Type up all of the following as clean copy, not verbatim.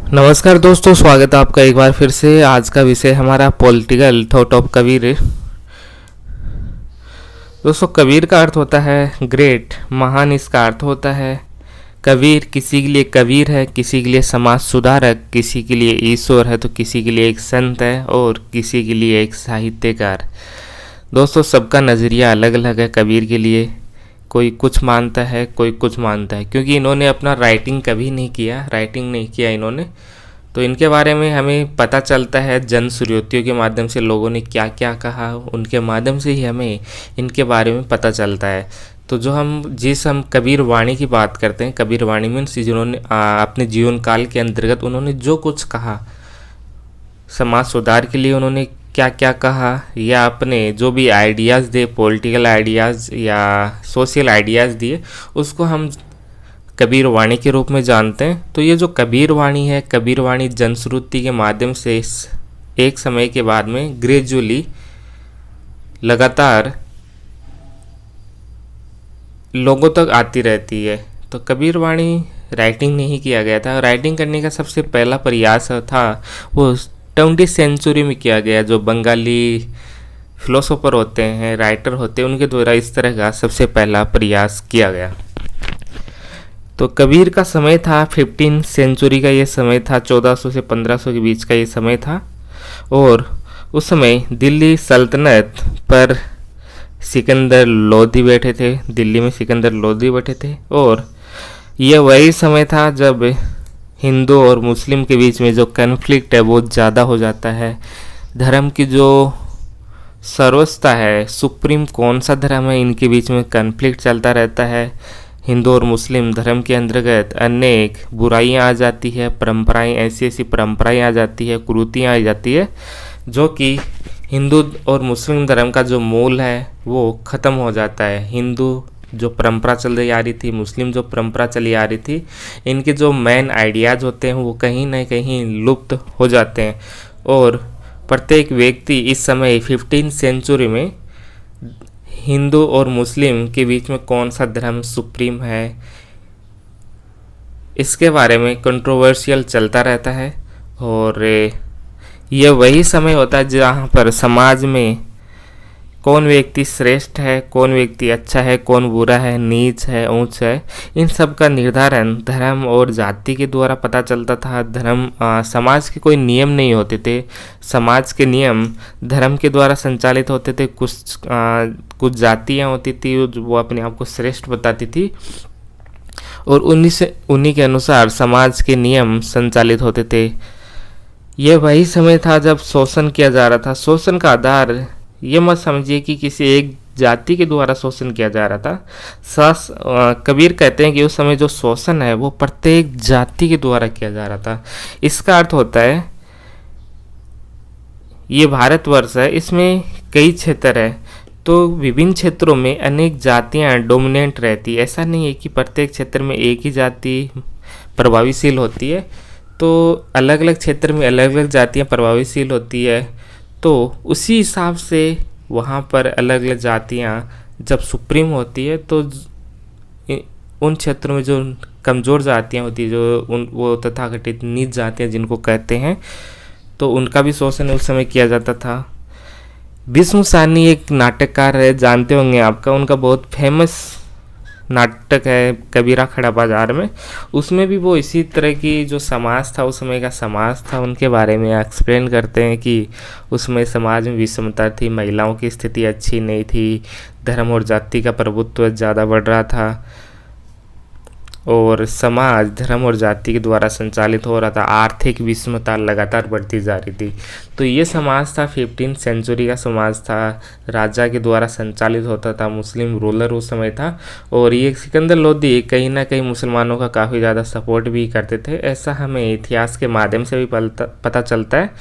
नमस्कार दोस्तों, स्वागत है आपका एक बार फिर से। आज का विषय हमारा पॉलिटिकल थॉट ऑफ कबीर। दोस्तों, कबीर का अर्थ होता है ग्रेट, महान। इसका अर्थ होता है कबीर किसी के लिए कबीर है, किसी के लिए समाज सुधारक, किसी के लिए ईश्वर है, तो किसी के लिए एक संत है और किसी के लिए एक साहित्यकार। दोस्तों, सबका नज़रिया अलग अलग है कबीर के लिए। कोई कुछ मानता है, कोई कुछ मानता है, क्योंकि इन्होंने अपना राइटिंग कभी नहीं किया इन्होंने। तो इनके बारे में हमें पता चलता है जन श्रुतियों के माध्यम से, लोगों ने क्या क्या कहा उनके माध्यम से ही हमें इनके बारे में पता चलता है। तो हम कबीर वाणी की बात करते हैं, कबीर वाणी मीन्स जिन्होंने अपने जीवन काल के अंतर्गत उन्होंने जो कुछ कहा, समाज सुधार के लिए उन्होंने क्या क्या कहा, या अपने जो भी आइडियाज़ दिए, पॉलिटिकल आइडियाज़ या सोशल आइडियाज़ दिए, उसको हम कबीर वाणी के रूप में जानते हैं। तो ये जो कबीर वाणी है, कबीर वाणी जनश्रुति के माध्यम से एक समय के बाद में ग्रेजुअली लगातार लोगों तक आती रहती है। तो कबीर वाणी राइटिंग नहीं किया गया था। राइटिंग करने का सबसे पहला प्रयास था वो 20वीं सेंचुरी में किया गया। जो बंगाली फिलोसोफर होते हैं, राइटर होते हैं, उनके द्वारा इस तरह का सबसे पहला प्रयास किया गया। तो कबीर का समय था 15 सेंचुरी का, ये समय था 1400 से 1500 के बीच का ये समय था। और उस समय दिल्ली सल्तनत पर सिकंदर लोदी बैठे थे, दिल्ली में सिकंदर लोदी बैठे थे। और यह वही समय था जब हिंदू और मुस्लिम के बीच में जो कन्फ्लिक्ट है बहुत ज़्यादा हो जाता है। धर्म की जो सर्वोच्चता है, सुप्रीम कौन सा धर्म है, इनके बीच में कन्फ्लिक्ट चलता रहता है। हिंदू और मुस्लिम धर्म के अंतर्गत अनेक बुराइयां आ जाती है, परंपराएं, ऐसी परंपराएं आ जाती है, कुरीतियाँ आ जाती है, जो कि हिंदू और मुस्लिम धर्म का जो मूल है वो ख़त्म हो जाता है। हिंदू जो परंपरा चली आ रही थी, मुस्लिम जो परंपरा चली आ रही थी, इनके जो मेन आइडियाज़ होते हैं वो कहीं ना कहीं लुप्त हो जाते हैं। और प्रत्येक व्यक्ति इस समय 15 सेंचुरी में हिंदू और मुस्लिम के बीच में कौन सा धर्म सुप्रीम है, इसके बारे में कंट्रोवर्शियल चलता रहता है। और यह वही समय होता है जहाँ पर समाज में कौन व्यक्ति श्रेष्ठ है, कौन व्यक्ति अच्छा है, कौन बुरा है, नीच है, ऊंच है, इन सब का निर्धारण धर्म और जाति के द्वारा पता चलता था। समाज के कोई नियम नहीं होते थे, समाज के नियम धर्म के द्वारा संचालित होते थे। कुछ जातियाँ होती थी वो अपने आप को श्रेष्ठ बताती थी, और उन्हीं के अनुसार समाज के नियम संचालित होते थे। यह वही समय था जब शोषण किया जा रहा था। शोषण का आधार ये मत समझिए कि किसी एक जाति के द्वारा शोषण किया जा रहा था। कबीर कहते हैं कि उस समय जो शोषण है वो प्रत्येक जाति के द्वारा किया जा रहा था। इसका अर्थ होता है ये भारतवर्ष है, इसमें कई क्षेत्र है, तो विभिन्न क्षेत्रों में अनेक जातियां डोमिनेंट रहती है। ऐसा नहीं है कि प्रत्येक क्षेत्र में एक ही जाति प्रभावशील होती है, तो अलग अलग क्षेत्र में अलग अलग जातियां प्रभावशील होती है। तो उसी हिसाब से वहाँ पर अलग अलग जातियाँ जब सुप्रीम होती है, तो उन क्षेत्रों में जो कमज़ोर जातियाँ होती है, वो तथाकथित नीच जातियाँ जिनको कहते हैं, तो उनका भी शोषण उस समय किया जाता था। भीष्म साहनी एक नाटककार है, जानते होंगे आपका, उनका बहुत फेमस नाटक है कबीरा खड़ा बाजार में। उसमें भी वो इसी तरह की जो समाज था, उस समय का समाज था, उनके बारे में एक्सप्लेन करते हैं कि उसमें समाज में विषमता थी, महिलाओं की स्थिति अच्छी नहीं थी, धर्म और जाति का प्रभुत्व ज़्यादा बढ़ रहा था, और समाज धर्म और जाति के द्वारा संचालित हो रहा था। आर्थिक विषमता लगातार बढ़ती जा रही थी। तो ये समाज था 15 सेंचुरी का समाज था, राजा के द्वारा संचालित होता था, मुस्लिम रूलर उस समय था। और ये सिकंदर लोदी कहीं ना कहीं मुसलमानों का काफ़ी ज़्यादा सपोर्ट भी करते थे, ऐसा हमें इतिहास के माध्यम से भी पता चलता है।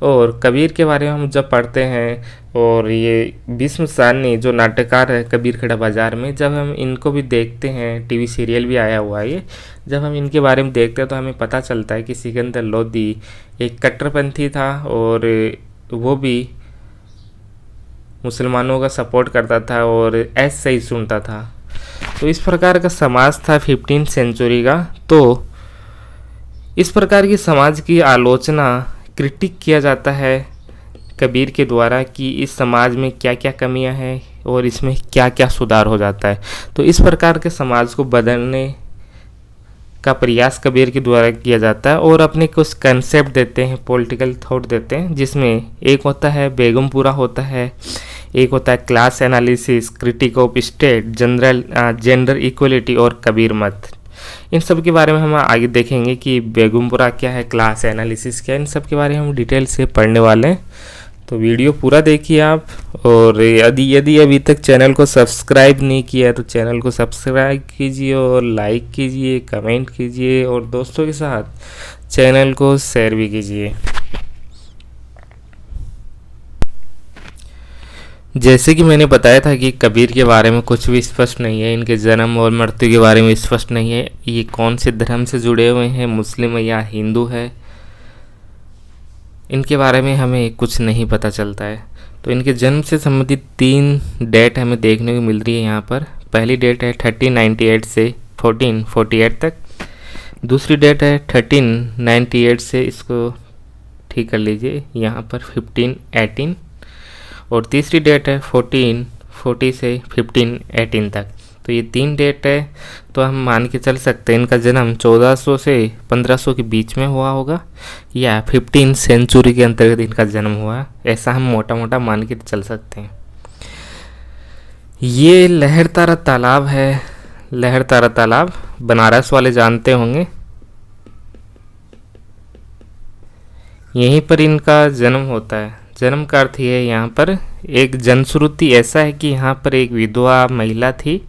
और कबीर के बारे में हम जब पढ़ते हैं, और ये भीष्म साहनी जो नाटककार है कबीर खड़ा बाजार में, जब हम इनको भी देखते हैं, टीवी सीरियल भी आया हुआ है ये, जब हम इनके बारे में देखते हैं तो हमें पता चलता है कि सिकंदर लोदी एक कट्टरपंथी था, और वो भी मुसलमानों का सपोर्ट करता था और ऐसे ही सुनता था। तो इस प्रकार का समाज था 15 सेंचुरी का। तो इस प्रकार की समाज की आलोचना, क्रिटिक किया जाता है कबीर के द्वारा कि इस समाज में क्या क्या कमियां हैं और इसमें क्या क्या सुधार हो जाता है। तो इस प्रकार के समाज को बदलने का प्रयास कबीर के द्वारा किया जाता है और अपने कुछ कंसेप्ट देते हैं, पॉलिटिकल थॉट देते हैं, जिसमें एक होता है बेगमपुरा होता है, एक होता है class analysis, critic of state, gender equality और कबीर मत। इन सब के बारे में हम आगे देखेंगे कि बेगमपुरा क्या है, क्लास एनालिसिस क्या है, इन सब के बारे में हम डिटेल से पढ़ने वाले हैं। तो वीडियो पूरा देखिए आप। और यदि अभी तक चैनल को सब्सक्राइब नहीं किया है तो चैनल को सब्सक्राइब कीजिए और लाइक कीजिए, कमेंट कीजिए और दोस्तों के साथ चैनल को शेयर भी कीजिए। जैसे कि मैंने बताया था कि कबीर के बारे में कुछ भी स्पष्ट नहीं है, इनके जन्म और मृत्यु के बारे में स्पष्ट नहीं है, ये कौन से धर्म से जुड़े हुए हैं, मुस्लिम या हिंदू है, इनके बारे में हमें कुछ नहीं पता चलता है। तो इनके जन्म से संबंधित 3 डेट हमें देखने को मिल रही है यहाँ पर। पहली डेट है 1398 से 1448 तक, दूसरी डेट है 1398 से, इसको ठीक कर लीजिए यहाँ पर 1518, और तीसरी डेट है 1440 से 1518 तक। तो ये 3 डेट है, तो हम मान के चल सकते हैं इनका जन्म 1400 से 1500 के बीच में हुआ होगा या 15 सेंचुरी के अंतर्गत इनका जन्म हुआ, ऐसा हम मोटा मोटा मान के चल सकते हैं। ये लहरतारा तालाब है, लहरतारा तालाब बनारस वाले जानते होंगे, यहीं पर इनका जन्म होता है। जन्म का अर्थ ये है, यहाँ पर एक जनश्रुति ऐसा है कि यहाँ पर एक विधवा महिला थी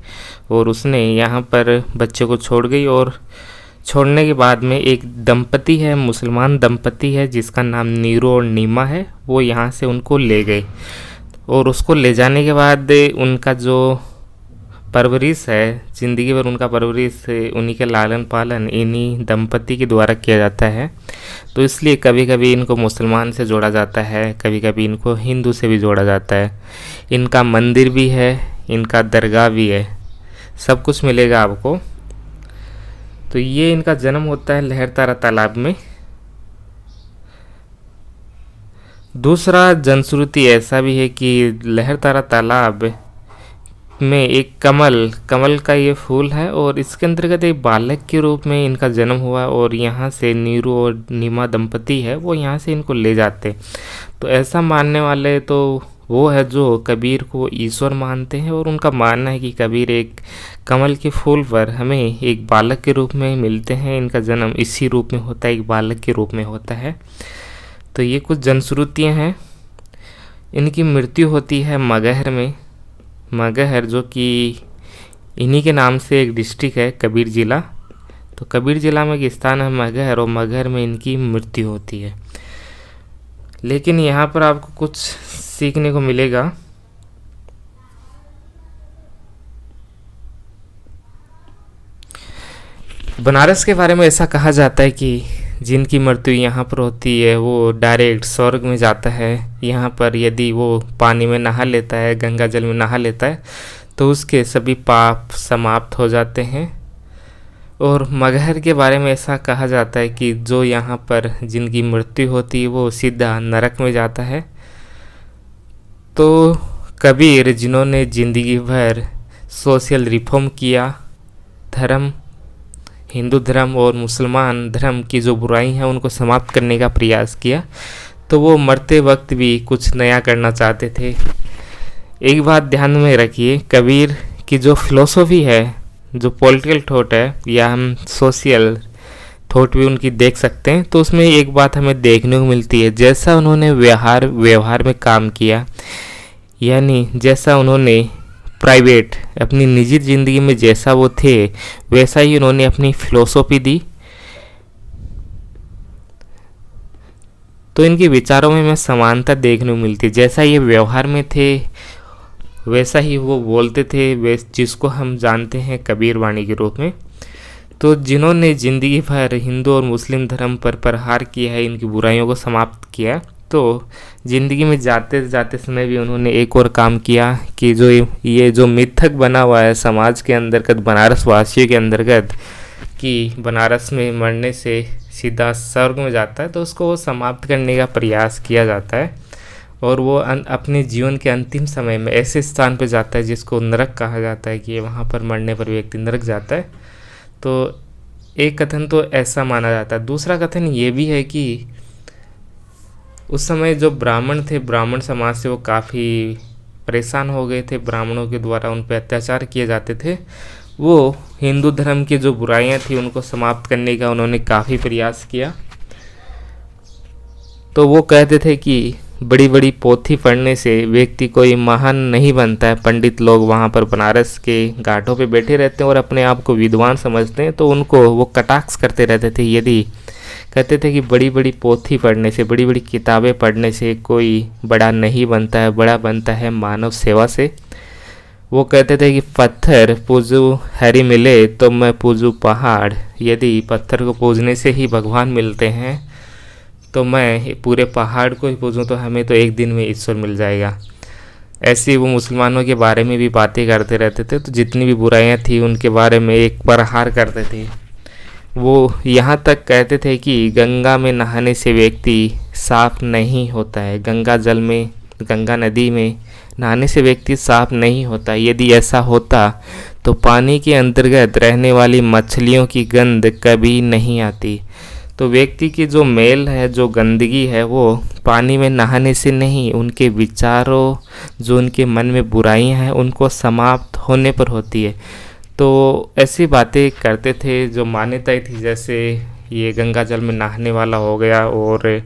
और उसने यहाँ पर बच्चे को छोड़ गई, और छोड़ने के बाद में एक दंपति है, मुसलमान दंपति है जिसका नाम नीरो और नीमा है, वो यहाँ से उनको ले गए। और उसको ले जाने के बाद उनका जो परवरिश है, ज़िंदगी भर उनका परवरिश, उन्हीं के लालन पालन इन्हीं दंपति के द्वारा किया जाता है। तो इसलिए कभी कभी इनको मुसलमान से जोड़ा जाता है, कभी कभी इनको हिंदू से भी जोड़ा जाता है। इनका मंदिर भी है, इनका दरगाह भी है, सब कुछ मिलेगा आपको। तो ये इनका जन्म होता है लहरतारा तालाब में। दूसरा जनश्रुति ऐसा भी है कि लहरतारा तालाब में एक कमल का ये फूल है और इसके अंतर्गत एक बालक के रूप में इनका जन्म हुआ, और यहाँ से नीरू और नीमा दंपति है वो यहाँ से इनको ले जाते। तो ऐसा मानने वाले तो वो है जो कबीर को ईश्वर मानते हैं, और उनका मानना है कि कबीर एक कमल के फूल पर हमें एक बालक के रूप में मिलते हैं, इनका जन्म इसी रूप में होता है, एक बालक के रूप में होता है। तो ये कुछ जनश्रुतियाँ हैं। इनकी मृत्यु होती है मगहर में, मगहर जो कि इन्हीं के नाम से एक डिस्ट्रिक्ट है, कबीर ज़िला। तो कबीर ज़िला में एक स्थान है मगहर, और मगहर में इनकी मृत्यु होती है। लेकिन यहाँ पर आपको कुछ सीखने को मिलेगा। बनारस के बारे में ऐसा कहा जाता है कि जिनकी मृत्यु यहाँ पर होती है वो डायरेक्ट स्वर्ग में जाता है। यहाँ पर यदि वो पानी में नहा लेता है, गंगा जल में नहा लेता है, तो उसके सभी पाप समाप्त हो जाते हैं। और मगहर के बारे में ऐसा कहा जाता है कि जो यहाँ पर जिनकी मृत्यु होती है वो सीधा नरक में जाता है। तो कबीर जिन्होंने ज़िंदगी भर सोशल रिफॉर्म किया, धर्म, हिंदू धर्म और मुसलमान धर्म की जो बुराई हैं उनको समाप्त करने का प्रयास किया, तो वो मरते वक्त भी कुछ नया करना चाहते थे। एक बात ध्यान में रखिए, कबीर की जो फिलॉसफी है, जो पॉलिटिकल थॉट है, या हम सोशल थॉट भी उनकी देख सकते हैं, तो उसमें एक बात हमें देखने को मिलती है, जैसा उन्होंने व्यवहार में काम किया, यानी जैसा उन्होंने प्राइवेट अपनी निजी ज़िंदगी में जैसा वो थे वैसा ही उन्होंने अपनी फिलॉसफी दी। तो इनके विचारों में हमें समानता देखने को मिलती है, जैसा ये व्यवहार में थे वैसा ही वो बोलते थे, जिसको हम जानते हैं कबीर वाणी के रूप में। तो जिन्होंने ज़िंदगी भर हिंदू और मुस्लिम धर्म पर प्रहार किया है, इनकी बुराइयों को समाप्त किया, तो ज़िंदगी में जाते जाते समय भी उन्होंने एक और काम किया कि जो ये जो मिथक बना हुआ है समाज के अंतर्गत, बनारस वासियों के अंतर्गत, कि बनारस में मरने से सीधा स्वर्ग में जाता है, तो उसको वो समाप्त करने का प्रयास किया जाता है और वो अपने जीवन के अंतिम समय में ऐसे स्थान पर जाता है जिसको नरक कहा जाता है कि वहाँ पर मरने पर व्यक्ति नरक जाता है। तो एक कथन तो ऐसा माना जाता है। दूसरा कथन ये भी है कि उस समय जो ब्राह्मण थे, ब्राह्मण समाज से वो काफ़ी परेशान हो गए थे, ब्राह्मणों के द्वारा उन पर अत्याचार किए जाते थे। वो हिंदू धर्म की जो बुराइयां थी उनको समाप्त करने का उन्होंने काफ़ी प्रयास किया। तो वो कहते थे कि बड़ी बड़ी पोथी पढ़ने से व्यक्ति कोई महान नहीं बनता है। पंडित लोग वहाँ पर बनारस के घाटों पे बैठे रहते हैं और अपने आप को विद्वान समझते हैं, तो उनको वो कटाक्ष करते रहते थे। यदि कहते थे कि बड़ी बड़ी पोथी पढ़ने से, बड़ी बड़ी किताबें पढ़ने से कोई बड़ा नहीं बनता है, बड़ा बनता है मानव सेवा से। वो कहते थे कि पत्थर पूजू हरी मिले तो मैं पूजू पहाड़, यदि पत्थर को पूजने से ही भगवान मिलते हैं तो मैं पूरे पहाड़ को ही पूजूं तो हमें तो एक दिन में ईश्वर मिल जाएगा। ऐसे वो मुसलमानों के बारे में भी बातें करते रहते थे। तो जितनी भी बुराइयां थी उनके बारे में एक प्रहार करते थे। वो यहाँ तक कहते थे कि गंगा में नहाने से व्यक्ति साफ नहीं होता है, गंगा जल में, गंगा नदी में नहाने से व्यक्ति साफ नहीं होता। यदि ऐसा होता तो पानी के अंतर्गत रहने वाली मछलियों की गंध कभी नहीं आती। तो व्यक्ति की जो मैल है, जो गंदगी है, वो पानी में नहाने से नहीं, उनके विचारों, जो उनके मन में बुराइयां हैं, उनको समाप्त होने पर होती है। तो ऐसी बातें करते थे जो मान्यताएं थी, जैसे ये गंगा जल में नहाने वाला हो गया और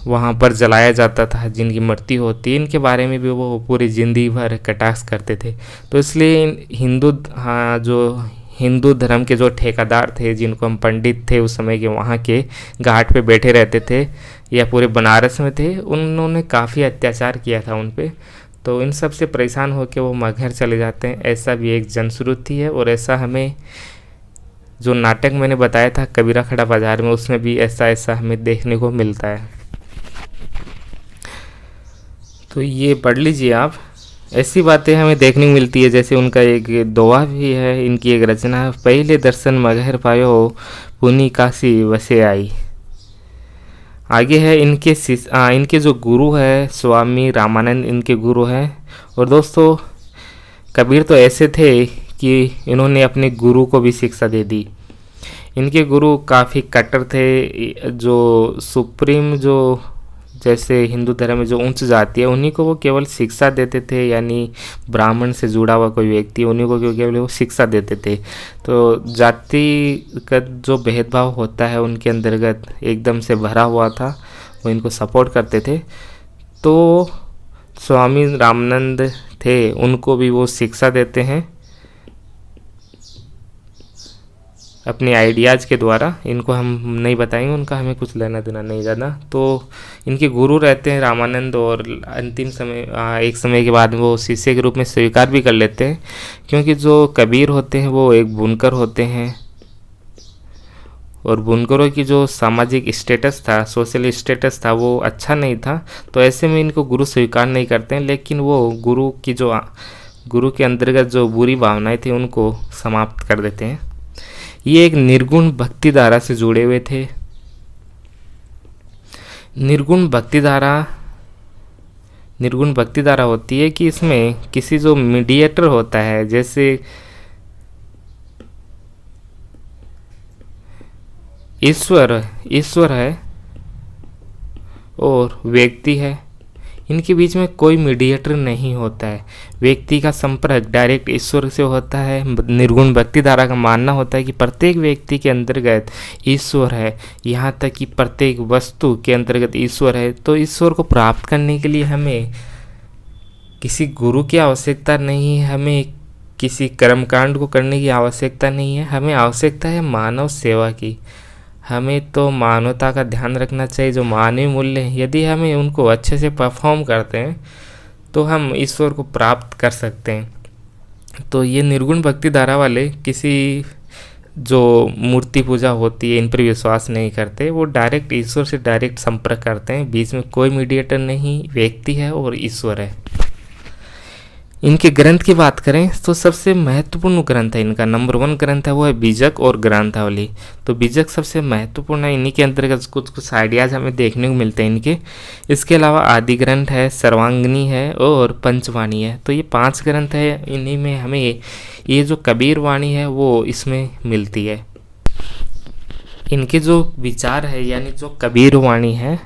वहाँ पर जलाया जाता था जिनकी मृत्यु होती, इनके बारे में भी वो पूरी ज़िंदगी भर कटाक्ष करते थे। तो इसलिए जो हिंदू धर्म के जो ठेकेदार थे, जिनको हम पंडित थे उस समय के, वहाँ के घाट पे बैठे रहते थे या पूरे बनारस में थे, उन्होंने काफ़ी अत्याचार किया था उन पे। तो इन सब से परेशान होकर वो मगहर चले जाते हैं। ऐसा भी एक जनश्रुति है और ऐसा हमें जो नाटक मैंने बताया था कबीरा खड़ा बाजार में, उसमें भी ऐसा हमें देखने को मिलता है। तो ये पढ़ लीजिए आप। ऐसी बातें हमें देखने को मिलती है। जैसे उनका एक दोहा भी है, इनकी एक रचना है, पहले दर्शन मगहर पायो पुनी काशी वसे आई। आगे है इनके जो गुरु है स्वामी रामानंद, इनके गुरु हैं। और दोस्तों कबीर तो ऐसे थे कि इन्होंने अपने गुरु को भी शिक्षा दे दी। इनके गुरु काफ़ी कट्टर थे। जो सुप्रीम, जो जैसे हिंदू धर्म में जो उच्च जाति है, उन्हीं को वो केवल शिक्षा देते थे, यानी ब्राह्मण से जुड़ा हुआ कोई व्यक्ति, उन्हीं को केवल वो शिक्षा देते थे। तो जातिगत जो भेदभाव होता है उनके अंतर्गत एकदम से भरा हुआ था, वो इनको सपोर्ट करते थे। तो स्वामी रामानंद थे, उनको भी वो शिक्षा देते हैं अपने आइडियाज़ के द्वारा। इनको हम नहीं बताएंगे, उनका हमें कुछ लेना देना नहीं ज़्यादा। तो इनके गुरु रहते हैं रामानंद, और अंतिम समय एक समय के बाद वो शिष्य के रूप में स्वीकार भी कर लेते हैं, क्योंकि जो कबीर होते हैं वो एक बुनकर होते हैं और बुनकरों की जो सामाजिक स्टेटस था, सोशल स्टेटस था, वो अच्छा नहीं था। तो ऐसे में इनको गुरु स्वीकार नहीं करते हैं, लेकिन वो गुरु के अंतर्गत जो बुरी भावनाएं थी उनको समाप्त कर देते हैं। ये एक निर्गुण भक्ति धारा से जुड़े हुए थे। निर्गुण भक्ति धारा होती है कि इसमें किसी जो मीडिएटर होता है, जैसे ईश्वर है और व्यक्ति है, इनके बीच में कोई मीडिएटर नहीं होता है। व्यक्ति का संपर्क डायरेक्ट ईश्वर से होता है। निर्गुण भक्ति धारा का मानना होता है कि प्रत्येक व्यक्ति के अंतर्गत ईश्वर है, यहाँ तक कि प्रत्येक वस्तु के अंतर्गत ईश्वर है। तो ईश्वर को प्राप्त करने के लिए हमें किसी गुरु की आवश्यकता नहीं है, हमें किसी कर्मकांड को करने की आवश्यकता नहीं है, हमें आवश्यकता है मानव सेवा की। हमें तो मानवता का ध्यान रखना चाहिए, जो मानवीय मूल्य हैं, यदि हमें उनको अच्छे से परफॉर्म करते हैं तो हम ईश्वर को प्राप्त कर सकते हैं। तो ये निर्गुण भक्ति धारा वाले किसी जो मूर्ति पूजा होती है इन पर विश्वास नहीं करते, वो डायरेक्ट ईश्वर से डायरेक्ट संपर्क करते हैं। बीच में कोई मीडिएटर नहीं, व्यक्ति है और ईश्वर है। इनके ग्रंथ की बात करें तो सबसे महत्वपूर्ण ग्रंथ है इनका, नंबर 1 ग्रंथ है वो है बीजक और ग्रंथावली। तो बीजक सबसे महत्वपूर्ण है, इन्हीं के अंतर्गत कुछ आइडियाज़ हमें देखने को मिलते हैं इनके। इसके अलावा आदि ग्रंथ है, सर्वांगिनी है और पंचवाणी है। तो ये 5 ग्रंथ है, इन्हीं में हमें ये जो कबीर वाणी है वो इसमें मिलती है। इनके जो विचार है यानी जो कबीर वाणी है,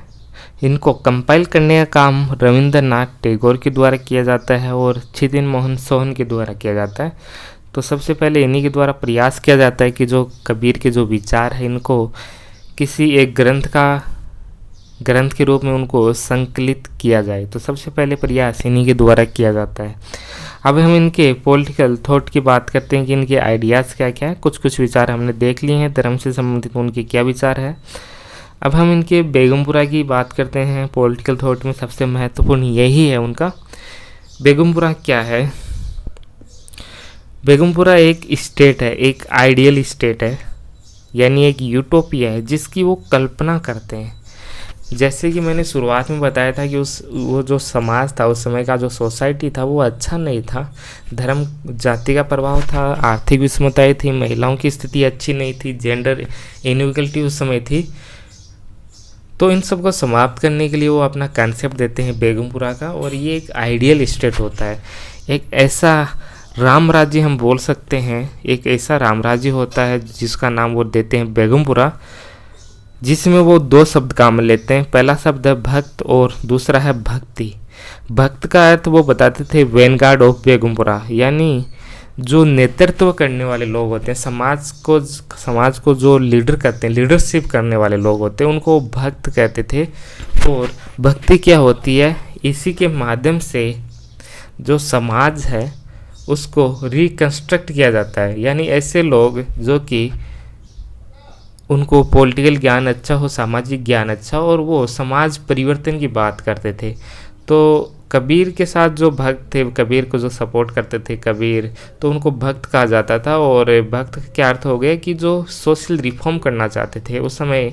इनको कंपाइल करने का काम रविंद्रनाथ टैगोर के द्वारा किया जाता है और छितिन मोहन सोहन के द्वारा किया जाता है। तो सबसे पहले इन्हीं के द्वारा प्रयास किया जाता है कि जो कबीर के जो विचार है इनको किसी एक ग्रंथ के रूप में उनको संकलित किया जाए। तो सबसे पहले प्रयास इन्हीं के द्वारा किया जाता है। अब हम इनके पॉलिटिकल थॉट की बात करते हैं कि इनके आइडियाज़ क्या क्या है। कुछ विचार हमने देख लिए हैं, धर्म से संबंधित उनके क्या विचार है। अब हम इनके बेगमपुरा की बात करते हैं। पॉलिटिकल थॉट में सबसे महत्वपूर्ण यही है उनका। बेगमपुरा क्या है? बेगमपुरा एक स्टेट है, एक आइडियल स्टेट है, यानी एक यूटोपिया है जिसकी वो कल्पना करते हैं। जैसे कि मैंने शुरुआत में बताया था कि वो जो समाज था, उस समय का जो सोसाइटी था वो अच्छा नहीं था। धर्म जाति का प्रभाव था, आर्थिक विषमताएं थी, महिलाओं की स्थिति अच्छी नहीं थी, जेंडर इनइक्वलिटी उस समय थी। तो इन सब को समाप्त करने के लिए वो अपना कॉन्सेप्ट देते हैं बेगमपुरा का, और ये एक आइडियल स्टेट होता है। एक ऐसा राम राज्य हम बोल सकते हैं, एक ऐसा राम राज्य होता है जिसका नाम वो देते हैं बेगमपुरा, जिसमें वो 2 शब्द काम लेते हैं। पहला शब्द है भक्त और दूसरा है भक्ति। भक्त का अर्थ वो बताते थे वैनगार्ड ऑफ बेगमपुरा, यानी जो नेतृत्व करने वाले लोग होते हैं, समाज को जो लीडर करते हैं, लीडरशिप करने वाले लोग होते हैं, उनको भक्त कहते थे। और भक्ति क्या होती है? इसी के माध्यम से जो समाज है उसको रिकंस्ट्रक्ट किया जाता है, यानी ऐसे लोग जो कि उनको पॉलिटिकल ज्ञान अच्छा हो, सामाजिक ज्ञान अच्छा हो, और वो समाज परिवर्तन की बात करते थे। तो कबीर के साथ जो भक्त थे, कबीर को जो सपोर्ट करते थे कबीर, तो उनको भक्त कहा जाता था। और भक्त का क्या अर्थ हो गया कि जो सोशल रिफॉर्म करना चाहते थे, उस समय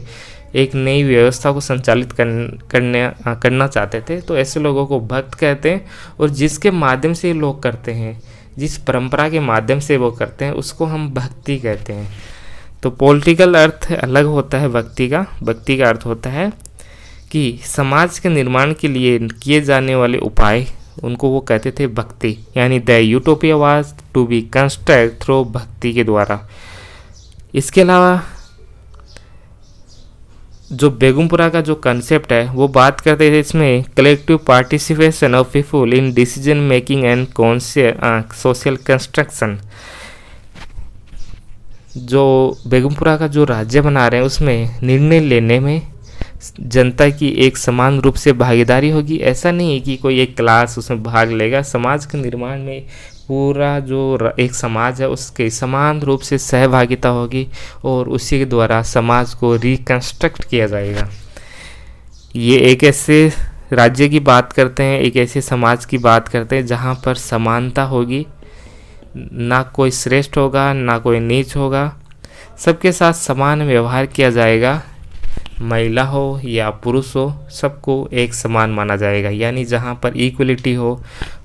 एक नई व्यवस्था को संचालित करना चाहते थे, तो ऐसे लोगों को भक्त कहते हैं। और जिसके माध्यम से ये लोग करते हैं, जिस परंपरा के माध्यम से वो करते हैं, उसको हम भक्ति कहते हैं। तो पॉलिटिकल अर्थ अलग होता है भक्ति का। भक्ति का अर्थ होता है कि समाज के निर्माण के लिए किए जाने वाले उपाय, उनको वो कहते थे भक्ति, यानी the utopia was to be construct through bhakti के द्वारा। इसके अलावा जो बेगमपुरा का जो कंसेप्ट है वो बात करते थे इसमें collective participation of people in decision making and social construction. जो बेगमपुरा का जो राज्य बना रहे हैं उसमें निर्णय लेने में जनता की एक समान रूप से भागीदारी होगी। ऐसा नहीं है कि कोई एक क्लास उसमें भाग लेगा। समाज के निर्माण में पूरा जो एक समाज है उसके समान रूप से सहभागिता होगी और उसी के द्वारा समाज को रिकंस्ट्रक्ट किया जाएगा। ये एक ऐसे राज्य की बात करते हैं, एक ऐसे समाज की बात करते हैं जहाँ पर समानता होगी, ना कोई श्रेष्ठ होगा ना कोई नीच होगा, सबके साथ समान व्यवहार किया जाएगा। महिला हो या पुरुष हो, सबको एक समान माना जाएगा, यानी जहाँ पर इक्वलिटी हो।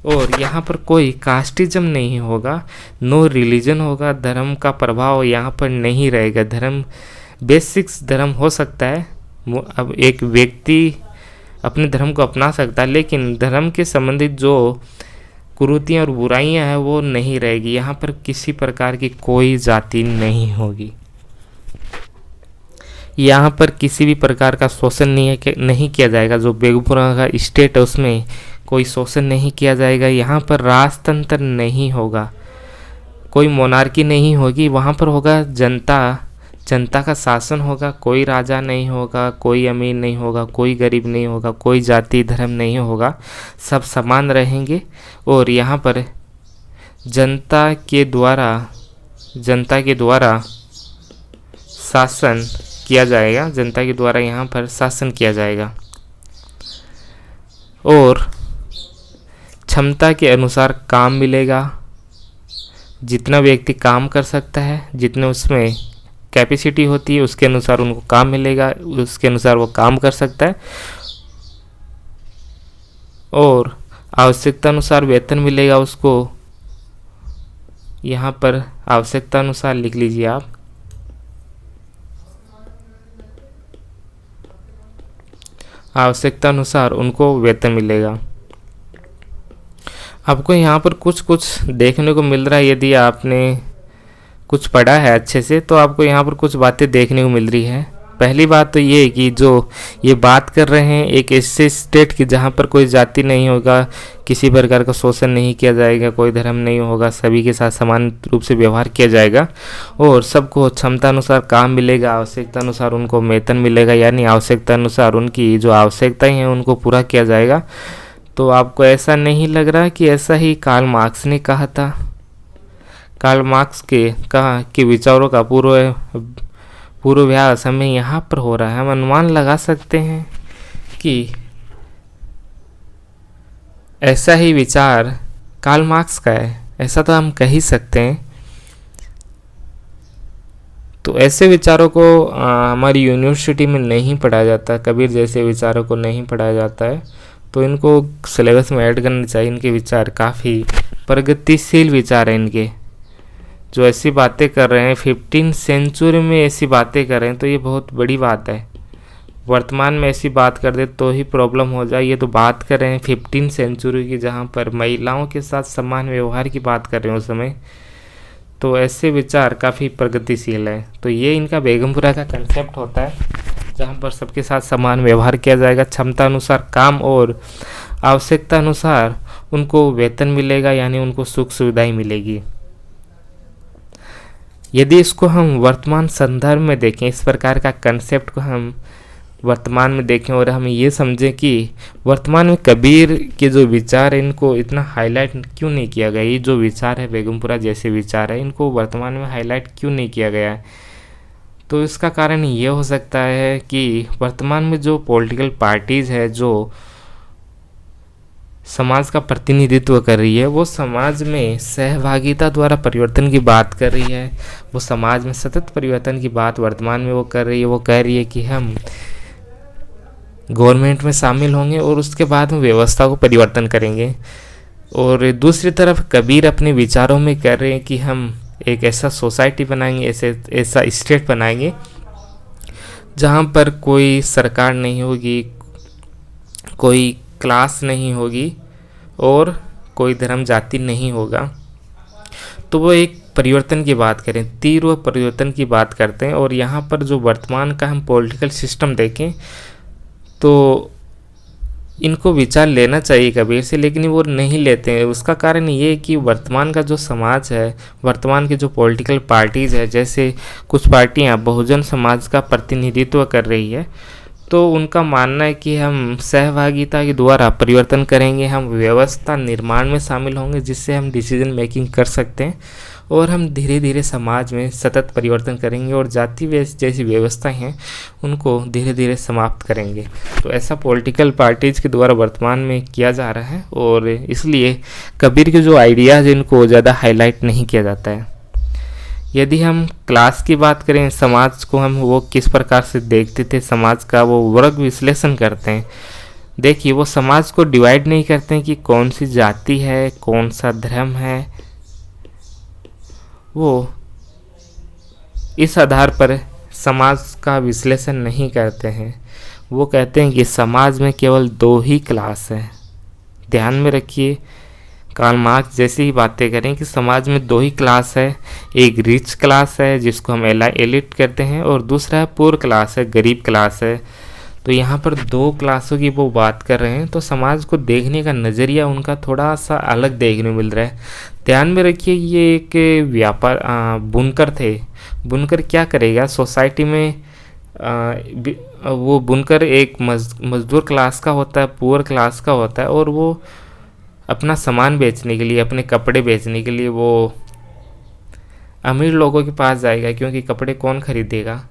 और यहाँ पर कोई कास्टिज्म नहीं होगा, नो रिलीजन होगा, धर्म का प्रभाव यहाँ पर नहीं रहेगा। धर्म बेसिक्स धर्म हो सकता है, अब एक व्यक्ति अपने धर्म को अपना सकता है, लेकिन धर्म के संबंधित जो कुरीतियाँ और बुराइयाँ हैं वो नहीं रहेगी। यहाँ पर किसी प्रकार की कोई जाति नहीं होगी। यहाँ पर किसी भी प्रकार का शोषण नहीं किया जाएगा। जो बेगमपुरा का स्टेट है उसमें कोई शोषण नहीं किया जाएगा। यहाँ पर राजतंत्र नहीं होगा, कोई मोनार्की नहीं होगी। वहाँ पर होगा जनता का शासन होगा। कोई राजा नहीं होगा, कोई अमीर नहीं होगा, कोई गरीब नहीं होगा, कोई जाति धर्म नहीं होगा, सब समान रहेंगे। और यहाँ पर जनता के द्वारा शासन किया जाएगा। जनता के द्वारा यहाँ पर शासन किया जाएगा और क्षमता के अनुसार काम मिलेगा। जितना व्यक्ति काम कर सकता है, जितने उसमें कैपेसिटी होती है, उसके अनुसार उनको काम मिलेगा, उसके अनुसार वो काम कर सकता है। और आवश्यकता अनुसार वेतन मिलेगा उसको। यहाँ पर आवश्यकता अनुसार लिख लीजिए आप। आवश्यकता अनुसार उनको वेतन मिलेगा। आपको यहाँ पर कुछ कुछ देखने को मिल रहा है, यदि आपने कुछ पढ़ा है अच्छे से तो आपको यहाँ पर कुछ बातें देखने को मिल रही है। पहली बात तो ये है कि जो ये बात कर रहे हैं एक ऐसे स्टेट की जहाँ पर कोई जाति नहीं होगा, किसी प्रकार का शोषण नहीं किया जाएगा, कोई धर्म नहीं होगा, सभी के साथ समान रूप से व्यवहार किया जाएगा और सबको क्षमता अनुसार काम मिलेगा, आवश्यकता अनुसार उनको वेतन मिलेगा, यानी आवश्यकता अनुसार उनकी जो आवश्यकताएं हैं उनको पूरा किया जाएगा। तो आपको ऐसा नहीं लग रहा कि ऐसा ही कार्ल मार्क्स ने कहा था? कार्ल मार्क्स के कहा कि विचारों का पूर्वाभ्यास हमें यहाँ पर हो रहा है। हम अनुमान लगा सकते हैं कि ऐसा ही विचार कार्ल मार्क्स का है, ऐसा तो हम कह ही सकते हैं। तो ऐसे विचारों को हमारी यूनिवर्सिटी में नहीं पढ़ाया जाता, कबीर जैसे विचारों को नहीं पढ़ाया जाता है, तो इनको सिलेबस में ऐड करना चाहिए। इनके विचार काफ़ी प्रगतिशील विचार हैं इनके। जो ऐसी बातें कर रहे हैं 15 सेंचुरी में, ऐसी बातें कर रहे हैं तो ये बहुत बड़ी बात है। वर्तमान में ऐसी बात कर दे तो ही प्रॉब्लम हो जाए। ये तो बात कर रहे हैं 15 सेंचुरी की, जहाँ पर महिलाओं के साथ समान व्यवहार की बात कर रहे हैं उस समय। तो ऐसे विचार काफ़ी प्रगतिशील है। तो ये इनका बेगमपुरा का कंसेप्ट होता है, जहाँ पर सबके साथ समान व्यवहार किया जाएगा, क्षमता अनुसार काम और आवश्यकता अनुसार उनको वेतन मिलेगा, यानी उनको सुख सुविधाएं मिलेगी। यदि इसको हम वर्तमान संदर्भ में देखें, इस प्रकार का कंसेप्ट को हम वर्तमान में देखें और हम ये समझें कि वर्तमान में कबीर के जो विचार हैं इनको इतना हाईलाइट क्यों नहीं किया गया। ये जो विचार है बेगमपुरा जैसे विचार है, इनको वर्तमान में हाईलाइट क्यों नहीं किया गया है? तो इसका कारण ये हो सकता है कि वर्तमान में जो पॉलिटिकल पार्टीज़ है जो समाज का प्रतिनिधित्व कर रही है, वो समाज में सहभागिता द्वारा परिवर्तन की बात कर रही है। वो समाज में सतत परिवर्तन की बात वर्तमान में वो कर रही है। वो कह रही है कि हम गवर्नमेंट में शामिल होंगे और उसके बाद में व्यवस्था को परिवर्तन करेंगे। और दूसरी तरफ कबीर अपने विचारों में कह रहे हैं कि हम एक ऐसा सोसाइटी बनाएंगे, ऐसा स्टेट बनाएंगे जहाँ पर कोई सरकार नहीं होगी, कोई क्लास नहीं होगी और कोई धर्म जाति नहीं होगा। तो वो एक परिवर्तन की बात करें, तीव्र परिवर्तन की बात करते हैं। और यहाँ पर जो वर्तमान का हम पॉलिटिकल सिस्टम देखें तो इनको विचार लेना चाहिए कबीर से, लेकिन वो नहीं लेते हैं। उसका कारण ये है कि वर्तमान का जो समाज है, वर्तमान के जो पॉलिटिकल पार्टीज़ है, जैसे कुछ पार्टियाँ बहुजन समाज का प्रतिनिधित्व कर रही है, तो उनका मानना है कि हम सहभागिता के द्वारा परिवर्तन करेंगे, हम व्यवस्था निर्माण में शामिल होंगे जिससे हम डिसीजन मेकिंग कर सकते हैं और हम धीरे धीरे समाज में सतत परिवर्तन करेंगे और जाति जैसी व्यवस्थाएं हैं उनको धीरे धीरे समाप्त करेंगे। तो ऐसा पॉलिटिकल पार्टीज़ के द्वारा वर्तमान में किया जा रहा है और इसलिए कबीर के जो आइडियाज़ इनको ज़्यादा हाईलाइट नहीं किया जाता है। यदि हम क्लास की बात करें, समाज को हम वो किस प्रकार से देखते थे, समाज का वो वर्ग विश्लेषण करते हैं। देखिए, वो समाज को डिवाइड नहीं करते हैं कि कौन सी जाति है, कौन सा धर्म है। वो इस आधार पर समाज का विश्लेषण नहीं करते हैं। वो कहते हैं कि समाज में केवल 2 ही क्लास है। ध्यान में रखिए, कार्ल मार्क्स जैसी ही बातें करें कि समाज में 2 ही क्लास है। एक रिच क्लास है जिसको हम एलिट कहते हैं और दूसरा है पुअर क्लास है, गरीब क्लास है। तो यहाँ पर 2 क्लासों की वो बात कर रहे हैं। तो समाज को देखने का नज़रिया उनका थोड़ा सा अलग देखने को मिल रहा है। ध्यान में रखिए, ये एक बुनकर थे। बुनकर क्या करेगा सोसाइटी में? वो बुनकर एक मजदूर क्लास का होता है, पुअर क्लास का होता है और वो अपना सामान बेचने के लिए, अपने कपड़े बेचने के लिए वो अमीर लोगों के पास जाएगा, क्योंकि कपड़े कौन खरीदेगा?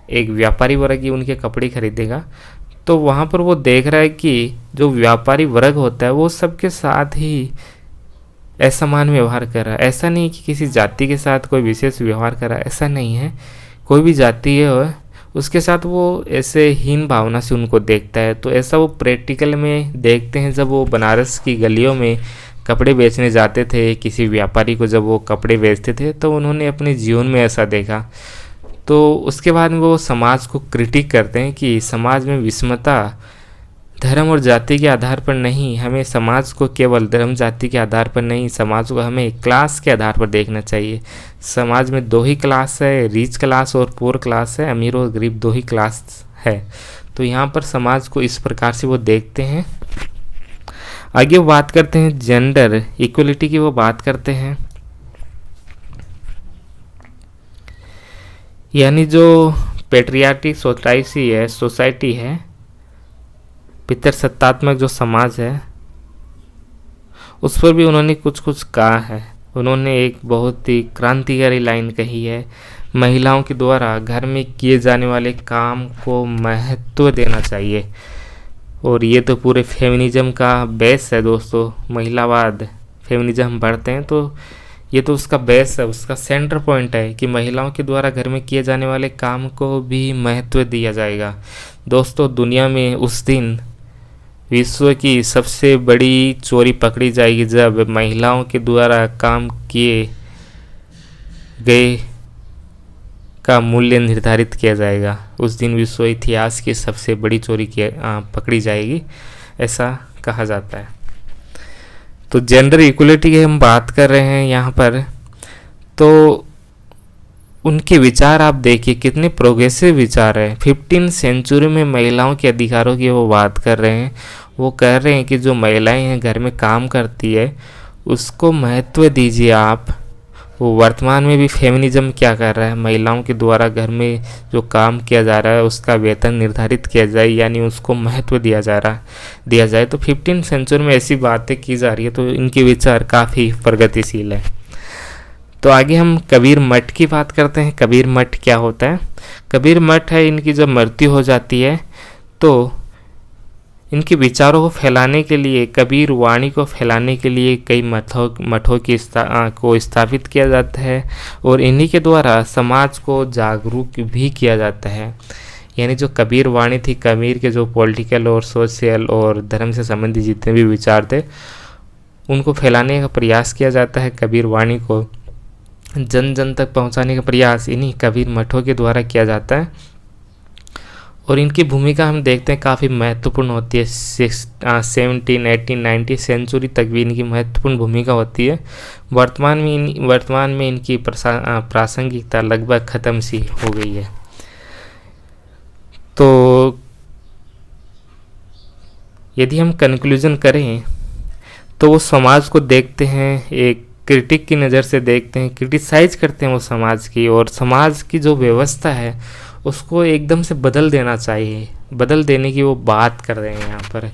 एक व्यापारी वर्ग ही उनके कपड़े खरीदेगा। तो वहाँ पर वो देख रहा है कि जो व्यापारी वर्ग होता है वो सबके साथ ही असमान व्यवहार कर रहा है। ऐसा नहीं कि किसी जाति के साथ कोई विशेष व्यवहार कर रहा है, ऐसा नहीं है। कोई भी जाति है उसके साथ वो ऐसे हीन भावना से उनको देखता है। तो ऐसा वो प्रैक्टिकल में देखते हैं जब वो बनारस की गलियों में कपड़े बेचने जाते थे, किसी व्यापारी को जब वो कपड़े बेचते थे तो उन्होंने अपने जीवन में ऐसा देखा। तो उसके बाद में वो समाज को क्रिटिक करते हैं कि समाज में विषमता धर्म और जाति के आधार पर नहीं, हमें समाज को केवल धर्म जाति के आधार पर नहीं, समाज को हमें क्लास के आधार पर देखना चाहिए। समाज में दो ही क्लास है, रिच क्लास और पुअर क्लास है, अमीर और गरीब दो ही क्लास है। तो यहाँ पर समाज को इस प्रकार से वो देखते हैं। आगे वो बात करते हैं जेंडर इक्वलिटी की, वो बात करते हैं यानी जो पेट्रियार्टिक सोसाइटी है, पितृसत्तात्मक जो समाज है, उस पर भी उन्होंने कुछ कुछ कहा है। उन्होंने एक बहुत ही क्रांतिकारी लाइन कही है, महिलाओं के द्वारा घर में किए जाने वाले काम को महत्व देना चाहिए। और ये तो पूरे फेमिनिज्म का बेस है दोस्तों। महिलावाद फेमिनिज्म हम पढ़ते हैं तो ये तो उसका बेस है, उसका सेंटर पॉइंट है कि महिलाओं के द्वारा घर में किए जाने वाले काम को भी महत्व दिया जाएगा। दोस्तों, दुनिया में उस दिन विश्व की सबसे बड़ी चोरी पकड़ी जाएगी जब महिलाओं के द्वारा काम किए गए का मूल्य निर्धारित किया जाएगा। उस दिन विश्व इतिहास की सबसे बड़ी चोरी पकड़ी जाएगी, ऐसा कहा जाता है। तो जेंडर इक्वलिटी की हम बात कर रहे हैं यहाँ पर, तो उनके विचार आप देखिए कितने प्रोग्रेसिव विचार है। 15 सेंचुरी में महिलाओं के अधिकारों की वो बात कर रहे हैं। वो कह रहे हैं कि जो महिलाएं हैं घर में काम करती है उसको महत्व दीजिए आप। वो वर्तमान में भी फेमिनिज्म क्या कर रहा है, महिलाओं के द्वारा घर में जो काम किया जा रहा है उसका वेतन निर्धारित किया जाए, यानी उसको महत्व दिया जाए। तो 15 सेंचुरी में ऐसी बातें की जा रही है, तो इनके विचार काफ़ी प्रगतिशील है। तो आगे हम कबीर मठ की बात करते हैं। कबीर मठ क्या होता है? कबीर मठ है, इनकी जब मृत्यु हो जाती है तो इनके विचारों को फैलाने के लिए, कबीर वाणी को फैलाने के लिए कई मठों को स्थापित किया जाता है और इन्हीं के द्वारा समाज को जागरूक भी किया जाता है। यानी जो कबीर वाणी थी, कबीर के जो पॉलिटिकल और सोशल और धर्म से संबंधित जितने भी विचार थे उनको फैलाने का प्रयास किया जाता है। कबीर वाणी को जन जन तक पहुंचाने का प्रयास इन्हीं कबीर मठों के द्वारा किया जाता है और इनकी भूमिका हम देखते हैं काफ़ी महत्वपूर्ण होती है। 17, 18, 19 सेंचुरी तक भी इनकी महत्वपूर्ण भूमिका होती है। वर्तमान में इनकी प्रासंगिकता लगभग ख़त्म सी हो गई है। तो यदि हम कंक्लूजन करें तो वो समाज को देखते हैं, एक क्रिटिक की नज़र से देखते हैं, क्रिटिसाइज करते हैं वो समाज की, और समाज की जो व्यवस्था है उसको एकदम से बदल देना चाहिए। बदल देने की वो बात कर रहे हैं यहाँ पर।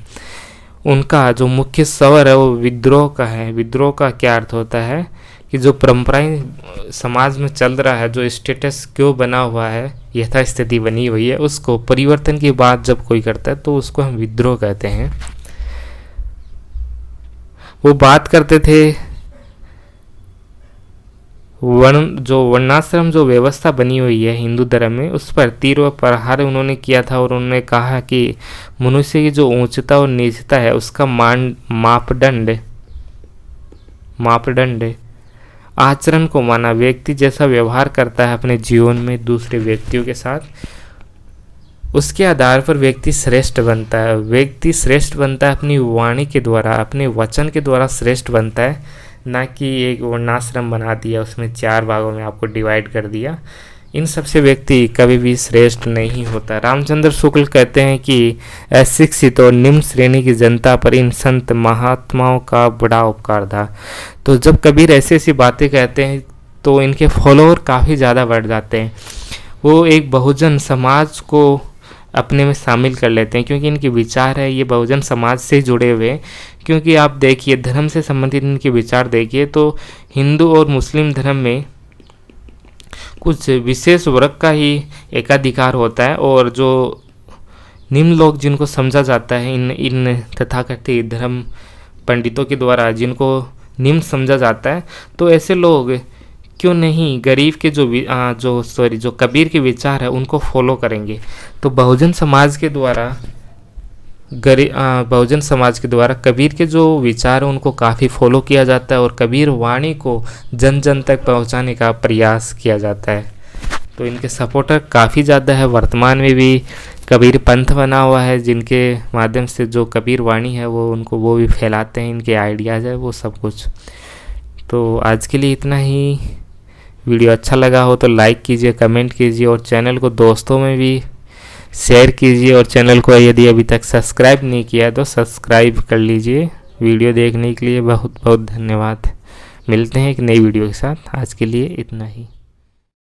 उनका जो मुख्य स्वर है वो विद्रोह का है। विद्रोह का क्या अर्थ होता है कि जो परंपराएं समाज में चल रहा है, जो स्टेटस क्यों बना हुआ है, यथास्थिति बनी हुई है, उसको परिवर्तन की बात जब कोई करता है तो उसको हम विद्रोह कहते हैं। वो बात करते थे वर्णाश्रम जो व्यवस्था बनी हुई है हिंदू धर्म में, उस पर तीर व प्रहार उन्होंने किया था और उन्होंने कहा कि मनुष्य की जो ऊंचता और नीचता है उसका मापदंड आचरण को माना। व्यक्ति जैसा व्यवहार करता है अपने जीवन में दूसरे व्यक्तियों के साथ, उसके आधार पर व्यक्ति श्रेष्ठ बनता है। व्यक्ति श्रेष्ठ बनता है अपनी वाणी के द्वारा, अपने वचन के द्वारा श्रेष्ठ बनता है, ना कि एक वर्णाश्रम बना दिया, उसमें 4 भागों में आपको डिवाइड कर दिया। इन सबसे व्यक्ति कभी भी श्रेष्ठ नहीं होता। रामचंद्र शुक्ल कहते हैं कि अशिक्षित और निम्न श्रेणी की जनता पर इन संत महात्माओं का बड़ा उपकार था। तो जब कबीर ऐसी बातें कहते हैं तो इनके फॉलोअर काफ़ी ज़्यादा बढ़ जाते हैं। वो एक बहुजन समाज को अपने में शामिल कर लेते हैं, क्योंकि इनके विचार है ये बहुजन समाज से जुड़े हुए हैं। क्योंकि आप देखिए धर्म से संबंधित इनके विचार देखिए तो हिंदू और मुस्लिम धर्म में कुछ विशेष वर्ग का ही एकाधिकार होता है, और जो निम्न लोग जिनको समझा जाता है इन तथाकथित धर्म पंडितों के द्वारा जिनको निम्न समझा जाता है, तो ऐसे लोग क्यों नहीं गरीब के जो कबीर के विचार है उनको फॉलो करेंगे। तो बहुजन समाज के द्वारा कबीर के जो विचार है उनको काफ़ी फॉलो किया जाता है और कबीर वाणी को जन जन तक पहुंचाने का प्रयास किया जाता है। तो इनके सपोर्टर काफ़ी ज़्यादा है। वर्तमान में भी कबीर पंथ बना हुआ है जिनके माध्यम से जो कबीर वाणी है वो भी फैलाते हैं, इनके आइडियाज़ है वो सब कुछ। तो आज के लिए इतना ही। वीडियो अच्छा लगा हो तो लाइक कीजिए, कमेंट कीजिए और चैनल को दोस्तों में भी शेयर कीजिए और चैनल को यदि अभी तक सब्सक्राइब नहीं किया तो सब्सक्राइब कर लीजिए। वीडियो देखने के लिए बहुत बहुत धन्यवाद। मिलते हैं एक नई वीडियो के साथ। आज के लिए इतना ही।